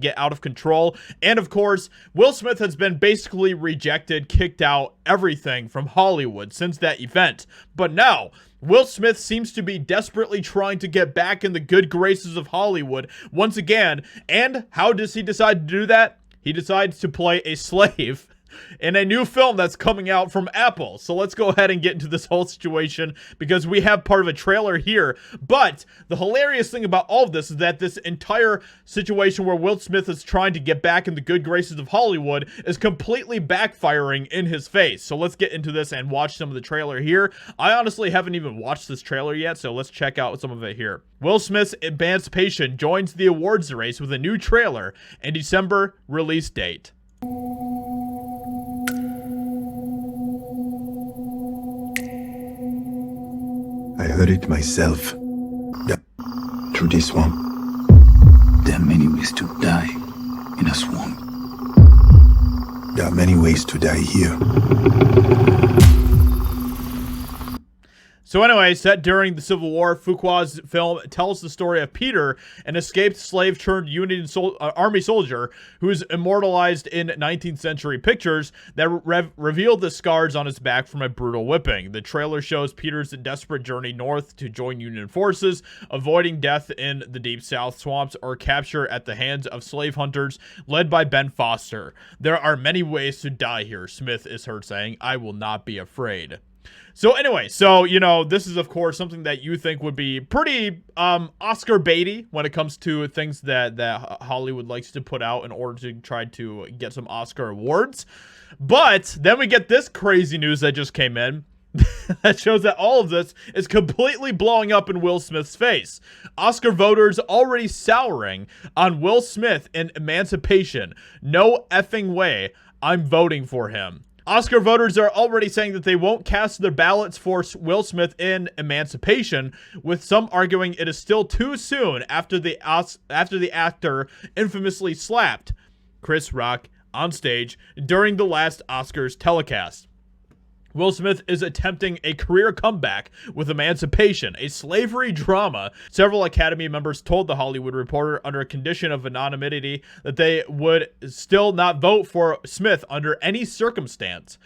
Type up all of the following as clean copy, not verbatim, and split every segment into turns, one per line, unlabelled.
get out of control. And of course, Will Smith has been basically rejected, kicked out, everything from Hollywood since that event. But now, Will Smith seems to be desperately trying to get back in the good graces of Hollywood once again. And how does he decide to do that? He decides to play a slave in a new film that's coming out from Apple. So let's go ahead and get into this whole situation because we have part of a trailer here. But the hilarious thing about all of this is that this entire situation where Will Smith is trying to get back in the good graces of Hollywood is completely backfiring in his face. So let's get into this and watch some of the trailer here. I honestly haven't even watched this trailer yet, so let's check out some of it here. Will Smith's Emancipation joins the awards race with a new trailer and December release date.
I heard it myself. Through this swamp.
There are many ways to die in a swamp.
There are many ways to die here.
So anyway, set during the Civil War, Fuqua's film tells the story of Peter, an escaped slave turned Union Army soldier who is immortalized in 19th century pictures that reveal the scars on his back from a brutal whipping. The trailer shows Peter's desperate journey north to join Union forces, avoiding death in the Deep South swamps or capture at the hands of slave hunters led by Ben Foster. There are many ways to die here, Smith is heard saying. I will not be afraid. So anyway, this is of course something that you think would be pretty Oscar baity when it comes to things that Hollywood likes to put out in order to try to get some Oscar awards. But then we get this crazy news that just came in that shows that all of this is completely blowing up in Will Smith's face. Oscar voters already souring on Will Smith in Emancipation. No effing way I'm voting for him. Oscar voters are already saying that they won't cast their ballots for Will Smith in Emancipation, with some arguing it is still too soon after the actor infamously slapped Chris Rock on stage during the last Oscars telecast. Will Smith is attempting a career comeback with Emancipation, a slavery drama. Several Academy members told The Hollywood Reporter under a condition of anonymity that they would still not vote for Smith under any circumstance.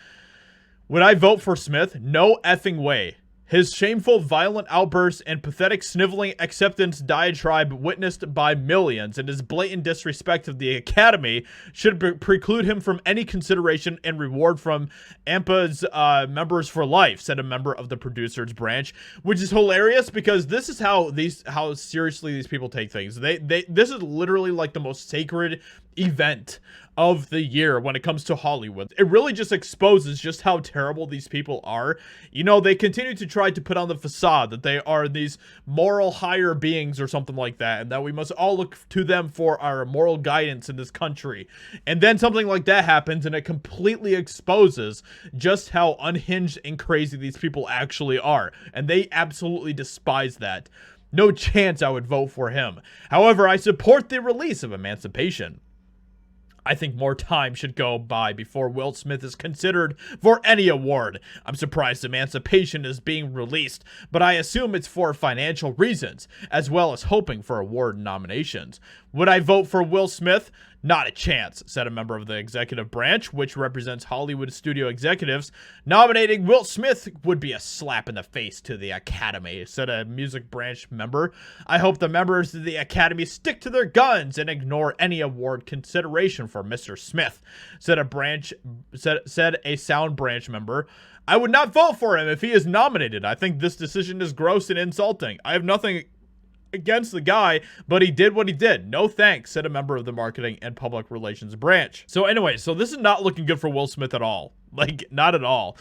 Would I vote for Smith? No effing way. His shameful, violent outbursts and pathetic sniveling acceptance diatribe witnessed by millions and his blatant disrespect of the Academy should preclude him from any consideration and reward from AMPA's members for life, said a member of the producers branch, which is hilarious because this is how seriously these people take things. This is literally like the most sacred event of the year when it comes to Hollywood. It really just exposes just how terrible these people are. They continue to try to put on the facade that they are these moral higher beings or something like that, and that we must all look to them for our moral guidance in this country. And then something like that happens and it completely exposes just how unhinged and crazy these people actually are. And they absolutely despise that. No chance I would vote for him. However, I support the release of Emancipation. I think more time should go by before Will Smith is considered for any award. I'm surprised Emancipation is being released, but I assume it's for financial reasons, as well as hoping for award nominations. Would I vote for Will Smith? Not a chance, said a member of the executive branch, which represents Hollywood studio executives. Nominating Will Smith would be a slap in the face to the Academy, said a music branch member. I hope the members of the Academy stick to their guns and ignore any award consideration for Mr. Smith, said a sound branch member. I would not vote for him if he is nominated. I think this decision is gross and insulting. I have nothing against the guy, but he did what he did. No thanks, said a member of the marketing and public relations branch. So anyway, this is not looking good for Will Smith at all. Like, not at all.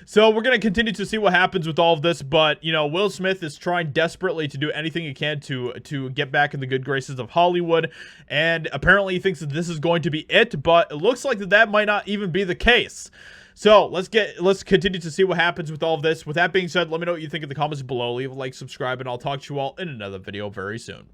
So we're going to continue to see what happens with all of this, but, Will Smith is trying desperately to do anything he can to get back in the good graces of Hollywood, and apparently he thinks that this is going to be it, but it looks like that might not even be the case. So let's continue to see what happens with all of this. With that being said, let me know what you think in the comments below. Leave a like, subscribe, and I'll talk to you all in another video very soon.